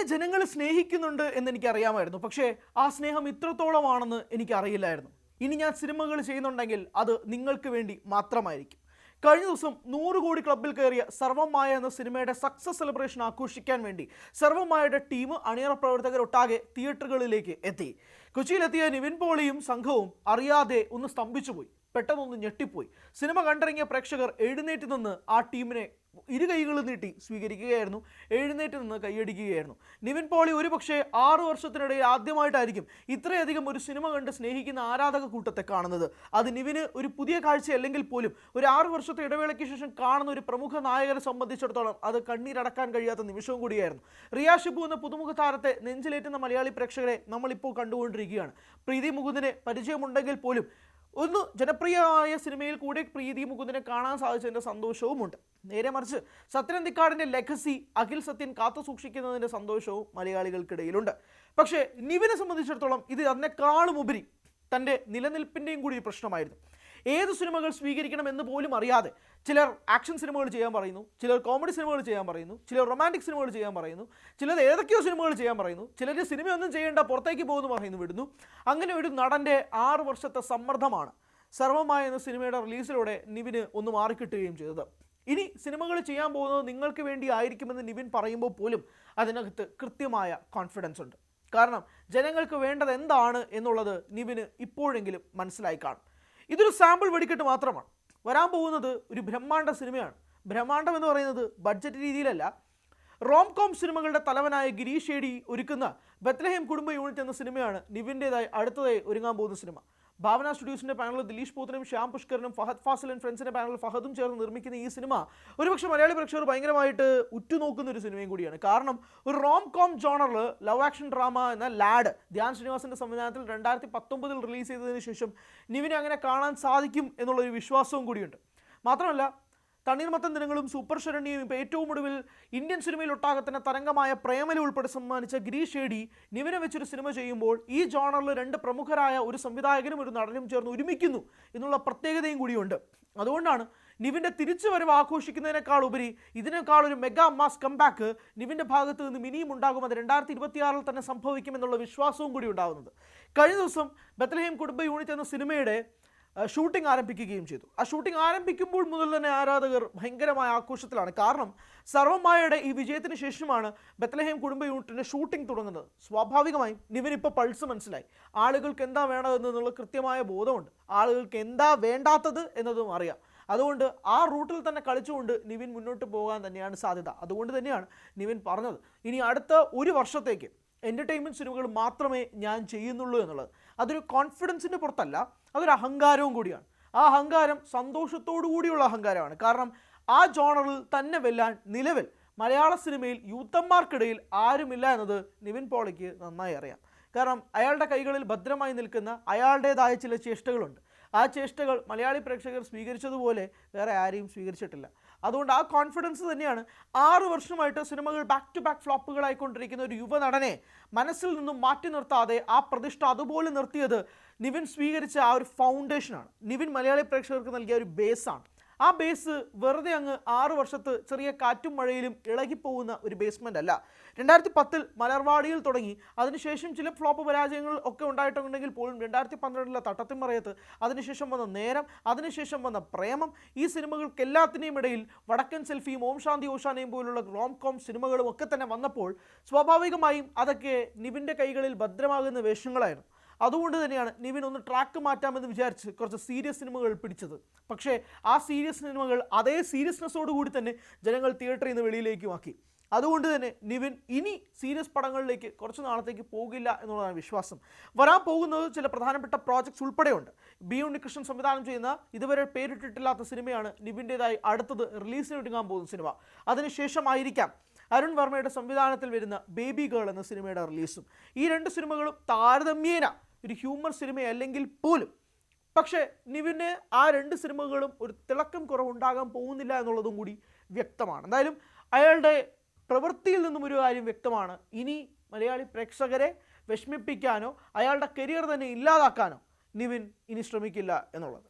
എന്നെ ജനങ്ങൾ സ്നേഹിക്കുന്നുണ്ട് എന്ന് എനിക്കറിയാമായിരുന്നു. പക്ഷേ ആ സ്നേഹം ഇത്രത്തോളമാണെന്ന് എനിക്കറിയില്ലായിരുന്നു. ഇനി ഞാൻ സിനിമകൾ ചെയ്യുന്നുണ്ടെങ്കിൽ അത് നിങ്ങൾക്ക് വേണ്ടി മാത്രമായിരിക്കും. കഴിഞ്ഞ ദിവസം 100 കോടി ക്ലബ്ബിൽ കയറിയ സർവമായ എന്ന സിനിമയുടെ സക്സസ് സെലിബ്രേഷൻ ആഘോഷിക്കാൻ വേണ്ടി സർവമായയുടെ ടീം അണിയറ പ്രവർത്തകരൊട്ടാകെ തിയേറ്ററുകളിലേക്ക് എത്തി. കൊച്ചിയിലെത്തിയ നിവിൻ പോളിയും സംഘവും അറിയാതെ ഒന്ന് സ്തംഭിച്ചുപോയി, പെട്ടെന്നൊന്ന് ഞെട്ടിപ്പോയി. സിനിമ കണ്ടിറങ്ങിയ പ്രേക്ഷകർ എഴുന്നേറ്റ് നിന്ന് ആ ടീമിനെ ഇരുകൈകൾ നീട്ടി സ്വീകരിക്കുകയായിരുന്നു, എഴുന്നേറ്റ് നിന്ന് കൈയടിക്കുകയായിരുന്നു. നിവിൻ പോളി ഒരുപക്ഷെ 6 വർഷത്തിനിടയിൽ ആദ്യമായിട്ടായിരിക്കും ഇത്രയധികം ഒരു സിനിമ കണ്ട് സ്നേഹിക്കുന്ന ആരാധക കൂട്ടത്തെ കാണുന്നത്. അത് നിവിന് ഒരു പുതിയ കാഴ്ചയല്ലെങ്കിൽ പോലും ഒരു 6 വർഷത്തെ ഇടവേളയ്ക്ക് ശേഷം കാണുന്ന ഒരു പ്രമുഖ നായകനെ സംബന്ധിച്ചിടത്തോളം അത് കണ്ണീരടക്കാൻ കഴിയാത്ത നിമിഷവും കൂടിയായിരുന്നു. റിയ ഷിബു എന്ന പുതുമുഖ താരത്തെ നെഞ്ചിലേറ്റുന്ന മലയാളി പ്രേക്ഷകരെ നമ്മളിപ്പോൾ കണ്ടുകൊണ്ടിരിക്കുകയാണ്. പ്രീതി മുകുന്ദനെ പരിചയമുണ്ടെങ്കിൽ പോലും ഒന്ന് ജനപ്രിയമായ സിനിമയിൽ കൂടെ പ്രീതി മുകുന്ദനെ കാണാൻ സാധിച്ചതിൻ്റെ സന്തോഷവുമുണ്ട്. നേരെ മറിച്ച് സത്യൻ അന്തിക്കാടിൻ്റെ ലെഗസി അഖിൽ സത്യൻ കാത്തു സൂക്ഷിക്കുന്നതിൻ്റെ സന്തോഷവും മലയാളികൾക്കിടയിലുണ്ട്. പക്ഷേ നിവിനെ സംബന്ധിച്ചിടത്തോളം ഇത് അതിനേക്കാളും ഉപരി തൻ്റെ നിലനിൽപ്പിൻ്റെയും കൂടി ഒരു പ്രശ്നമായിരുന്നു. ഏത് സിനിമകൾ സ്വീകരിക്കണം എന്ന് പോലും അറിയാതെ ചിലർ ആക്ഷൻ സിനിമകൾ ചെയ്യാൻ പറയുന്നു, ചിലർ കോമഡി സിനിമകൾ ചെയ്യാൻ പറയുന്നു, ചിലർ റൊമാൻറ്റിക് സിനിമകൾ ചെയ്യാൻ പറയുന്നു, ചിലർ ഏതൊക്കെയോ സിനിമകൾ ചെയ്യാൻ പറയുന്നു, ചിലർ സിനിമയൊന്നും ചെയ്യേണ്ട പുറത്തേക്ക് പോകുന്നു പറയുന്നു വിടുന്നു. അങ്ങനെ ഒരു നടൻ്റെ 6 വർഷത്തെ സമ്മർദ്ദമാണ് സർവമായ എന്ന സിനിമയുടെ റിലീസിലൂടെ നിവിന് ഒന്ന് മാറിക്കിട്ടുകയും ചെയ്തത്. ഇനി സിനിമകൾ ചെയ്യാൻ പോകുന്നത് നിങ്ങൾക്ക് വേണ്ടി ആയിരിക്കുമെന്ന് നിവിൻ പറയുമ്പോൾ പോലും അതിനകത്ത് കൃത്യമായ കോൺഫിഡൻസ് ഉണ്ട്. കാരണം ജനങ്ങൾക്ക് വേണ്ടത് എന്താണ് എന്നുള്ളത് നിവിന് ഇപ്പോഴെങ്കിലും മനസ്സിലായി കാണും. ഇതൊരു സാമ്പിൾ വെടിക്കെട്ട് മാത്രമാണ്. വരാൻ പോകുന്നത് ഒരു ബ്രഹ്മാണ്ഡ സിനിമയാണ്. ബ്രഹ്മാണ്ഡം എന്ന് പറയുന്നത് ബഡ്ജറ്റ് രീതിയിലല്ല. റോം കോം സിനിമകളുടെ തലവനായ ഗിരീഷ് ഷേഡി ഒരുക്കുന്ന ബത്ലഹേം കുടുംബ യൂണിറ്റ് എന്ന സിനിമയാണ് നിവിൻ്റേതായി അടുത്തതായി ഒരുങ്ങാൻ പോകുന്ന സിനിമ. ഭാവന സ്റ്റുഡിയോസിൻ്റെ പാനലിൽ ദിലീഷ് പോത്തനും ശ്യാം പുഷ്കരനും ഫഹദ് ഫാസിൽ ആൻഡ് ഫ്രണ്ട്സിൻ്റെ പാനലിൽ ഫഹദും ചേർന്ന് നിർമ്മിക്കുന്ന ഈ സിനിമ ഒരുപക്ഷെ മലയാളി പ്രേക്ഷകർ ഭയങ്കരമായിട്ട് ഉറ്റുനോക്കുന്ന ഒരു സിനിമയും കൂടിയാണ്. കാരണം ഒരു റോം കോം ജോണറിൽ ലവ് ആക്ഷൻ ഡ്രാമ എന്ന ലാഡ് ധ്യാൻ ശ്രീനിവാസൻ്റെ സംവിധാനത്തിൽ 2019 റിലീസ് ചെയ്തതിന് ശേഷം നിവിനെ അങ്ങനെ കാണാൻ സാധിക്കും എന്നുള്ളൊരു വിശ്വാസവും കൂടിയുണ്ട്. മാത്രമല്ല തണ്ണീർമത്തൻ ദിനങ്ങളും സൂപ്പർ ശരണ്യയും ഇപ്പോൾ ഏറ്റവും ഒടുവിൽ ഇന്ത്യൻ സിനിമയിൽ ഒട്ടാകെ തന്നെ തരംഗമായ പ്രേമല ഉൾപ്പെടെ സമ്മാനിച്ച ഗിരീഷ് ഷേഡി നിവിനെ വെച്ചൊരു സിനിമ ചെയ്യുമ്പോൾ ഈ ജോണറിൽ 2 പ്രമുഖരായ ഒരു സംവിധായകനും ഒരു നടനും ചേർന്ന് ഒരുമിക്കുന്നു എന്നുള്ള പ്രത്യേകതയും കൂടിയുണ്ട്. അതുകൊണ്ടാണ് നിവിൻ്റെ തിരിച്ചുവരവ് ആഘോഷിക്കുന്നതിനേക്കാൾ ഉപരി ഇതിനേക്കാൾ ഒരു മെഗാ മാസ് കംബാക്ക് നിവിൻ്റെ ഭാഗത്ത് നിന്ന് ഇനിയും ഉണ്ടാകും. അത് 2026 തന്നെ സംഭവിക്കുമെന്നുള്ള വിശ്വാസവും കൂടി ഉണ്ടാകുന്നത്. കഴിഞ്ഞ ദിവസം ബത്ലഹേം കുടുംബ യൂണിറ്റ് എന്ന സിനിമയുടെ ഷൂട്ടിംഗ് ആരംഭിക്കുകയും ചെയ്തു. ആ ഷൂട്ടിംഗ് ആരംഭിക്കുമ്പോൾ മുതൽ തന്നെ ആരാധകർ ഭയങ്കരമായ ആഘോഷത്തിലാണ്. കാരണം സർവമായയുടെ ഈ വിജയത്തിന് ശേഷമാണ് ബത്ലഹേം കുടുംബ യൂണിറ്റിൻ്റെ ഷൂട്ടിംഗ് തുടങ്ങുന്നത്. സ്വാഭാവികമായും നിവിനിപ്പോൾ പൾസ് മനസ്സിലായി. ആളുകൾക്ക് എന്താ വേണ്ടതെന്നുള്ള കൃത്യമായ ബോധമുണ്ട്. ആളുകൾക്ക് എന്താ വേണ്ടാത്തത് എന്നതും അറിയാം. അതുകൊണ്ട് ആ റൂട്ടിൽ തന്നെ കളിച്ചുകൊണ്ട് നിവിൻ മുന്നോട്ട് പോകാൻ തന്നെയാണ് സാധ്യത. അതുകൊണ്ട് തന്നെയാണ് നിവിൻ പറഞ്ഞത് ഇനി അടുത്ത 1 വർഷത്തേക്ക് എൻ്റർടൈൻമെൻറ്റ് സിനിമകൾ മാത്രമേ ഞാൻ ചെയ്യുന്നുള്ളൂ എന്നുള്ളത്. അതൊരു കോൺഫിഡൻസിൻ്റെ പുറത്തല്ല, അതൊരു അഹങ്കാരവും കൂടിയാണ്. ആ അഹങ്കാരം സന്തോഷത്തോടു കൂടിയുള്ള അഹങ്കാരമാണ്. കാരണം ആ ജോണറിൽ തന്നെ വെല്ലാൻ നിലവിൽ മലയാള സിനിമയിൽ യൂത്തന്മാർക്കിടയിൽ ആരുമില്ല എന്നത് നിവിൻ പോളിക്ക് നന്നായി അറിയാം. കാരണം അയാളുടെ കൈകളിൽ ഭദ്രമായി നിൽക്കുന്ന അയാളുടേതായ ചില ചേഷ്ടകളുണ്ട്. ആ ചേഷ്ടകൾ മലയാളി പ്രേക്ഷകർ സ്വീകരിച്ചതുപോലെ വേറെ ആരെയും സ്വീകരിച്ചിട്ടില്ല. അതുകൊണ്ട് ആ കോൺഫിഡൻസ് തന്നെയാണ് 6 വർഷമായിട്ട് സിനിമകൾ ബാക്ക് ടു ബാക്ക് ഫ്ലോപ്പുകളായിക്കൊണ്ടിരിക്കുന്ന ഒരു യുവനടനെ മനസ്സിൽ നിന്നും മാറ്റി നിർത്താതെ ആ പ്രതിഷ്ഠ അതുപോലെ നിർത്തിയത് നിവിൻ സ്വീകരിച്ച ആ ഒരു ഫൗണ്ടേഷനാണ്. നിവിൻ മലയാളി പ്രേക്ഷകർക്ക് നൽകിയ ഒരു ബേസാണ്. ആ ബേസ് വെറുതെ അങ്ങ് 6 വർഷത്ത് ചെറിയ കാറ്റും മഴയിലും ഇളകിപ്പോകുന്ന ഒരു ബേസ്മെൻ്റ് അല്ല. 2010 മലർവാടിയിൽ തുടങ്ങി അതിനുശേഷം ചില ഫ്ലോപ്പ് പരാജയങ്ങൾ ഒക്കെ ഉണ്ടായിട്ടുണ്ടെങ്കിൽ പോലും 2012 തട്ടത്തിമറയത്ത്, അതിനുശേഷം വന്ന നേരം, അതിനുശേഷം വന്ന പ്രേമം, ഈ സിനിമകൾക്കെല്ലാത്തിനെയും ഇടയിൽ വടക്കൻ സെൽഫിയും ഓം ശാന്തി ഓശാനയും പോലുള്ള റോം കോം സിനിമകളും ഒക്കെ തന്നെ വന്നപ്പോൾ സ്വാഭാവികമായും അതൊക്കെ നിവിൻ്റെ കൈകളിൽ ഭദ്രമാകുന്ന വേഷങ്ങളായിരുന്നു. അതുകൊണ്ട് തന്നെയാണ് നിവിൻ ഒന്ന് ട്രാക്ക് മാറ്റാമെന്ന് വിചാരിച്ച് കുറച്ച് സീരിയസ് സിനിമകൾ പിടിച്ചത്. പക്ഷേ ആ സീരിയസ് സിനിമകൾ അതേ സീരിയസ്നെസ്സോടുകൂടി തന്നെ ജനങ്ങൾ തിയേറ്ററിൽ നിന്ന് വെളിയിലേക്കുമാക്കി. അതുകൊണ്ട് തന്നെ നിവിൻ ഇനി സീരിയസ് പടങ്ങളിലേക്ക് കുറച്ച് നാളത്തേക്ക് പോകില്ല എന്നുള്ളതാണ് വിശ്വാസം. വരാൻ പോകുന്നത് ചില പ്രധാനപ്പെട്ട പ്രോജക്ട്സ് ഉൾപ്പെടെയുണ്ട്. ബി ഉണ്ണികൃഷ്ണൻ സംവിധാനം ചെയ്യുന്ന ഇതുവരെ പേരിട്ടിട്ടില്ലാത്ത സിനിമയാണ് നിവിൻ്റേതായി അടുത്തത് റിലീസിന് ഒരുങ്ങാൻ പോകുന്ന സിനിമ. അതിനുശേഷമായിരിക്കാം അരുൺ വർമ്മയുടെ സംവിധാനത്തിൽ വരുന്ന ബേബി ഗേൾ എന്ന സിനിമയുടെ റിലീസും. ഈ 2 സിനിമകളും താരതമ്യേന ഒരു ഹ്യൂമർ സിനിമയല്ലെങ്കിൽ പോലും പക്ഷേ നിവിന് ആ 2 സിനിമകളും ഒരു തിളക്കം കുറവുണ്ടാകാൻ പോകുന്നില്ല എന്നുള്ളതും കൂടി വ്യക്തമാണ്. എന്തായാലും അയാളുടെ പ്രവൃത്തിയിൽ നിന്നും ഒരു കാര്യം വ്യക്തമാണ്. ഇനി മലയാളി പ്രേക്ഷകരെ വിഷമിപ്പിക്കാനോ അയാളുടെ കരിയർ തന്നെ ഇല്ലാതാക്കാനോ നിവിൻ ഇനി ശ്രമിക്കില്ല എന്നുള്ളത്.